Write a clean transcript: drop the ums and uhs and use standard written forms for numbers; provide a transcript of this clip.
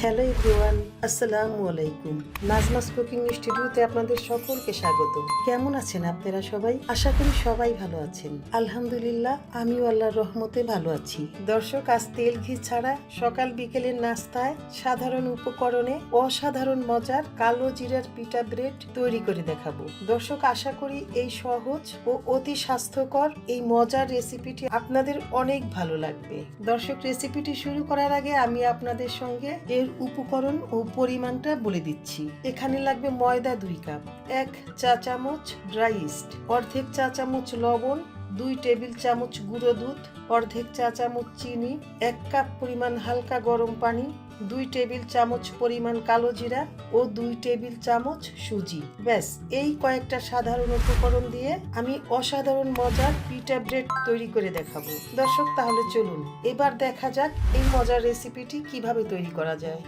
Hello everyone, আসসালামু আলাইকুম। নাজমাস কুকিং স্টুডিওতে আপনাদের সকলকে স্বাগত। কেমন আছেন আপনারা সবাই? আশা করি সবাই ভালো আছেন। আলহামদুলিল্লাহ, আমিও আল্লাহর রহমতে ভালো আছি। দর্শক, আজ তেল ঘি ছাড়া সকাল বিকেলের নাস্তায় সাধারণ উপকরণে অসাধারণ মজার কালো জিরার পিঠা ব্রেড তৈরি করে দেখাবো। দর্শক, আশা করি এই সহজ ও অতি স্বাস্থ্যকর এই মজার রেসিপিটি আপনাদের অনেক ভালো লাগবে। দর্শক, রেসিপিটি শুরু করার আগে আমি আপনাদের সঙ্গে এর উপকরণ ও পরিমাণটা বলে দিচ্ছি। এখানে লাগবে ময়দা 2 কাপ, 1 চা চামচ ড্রাই ইস্ট, অর্ধেক চা চামচ লবণ, 2 টেবিল চামচ গুঁড়ো দুধ, অর্ধেক চা চামচ চিনি, 1 কাপ পরিমাণ হালকা গরম পানি, 2 টেবিল চামচ পরিমাণ কালো জিরা ও 2 টেবিল চামচ সুজি। ব্যাস, এই কয়েকটা সাধারণ উপকরণ দিয়ে আমি অসাধারণ মজার পিঠা ব্রেড তৈরি করে দেখাবো। দর্শক, তাহলে চলুন এবার দেখা যাক এই মজার রেসিপিটি কিভাবে তৈরি করা যায়।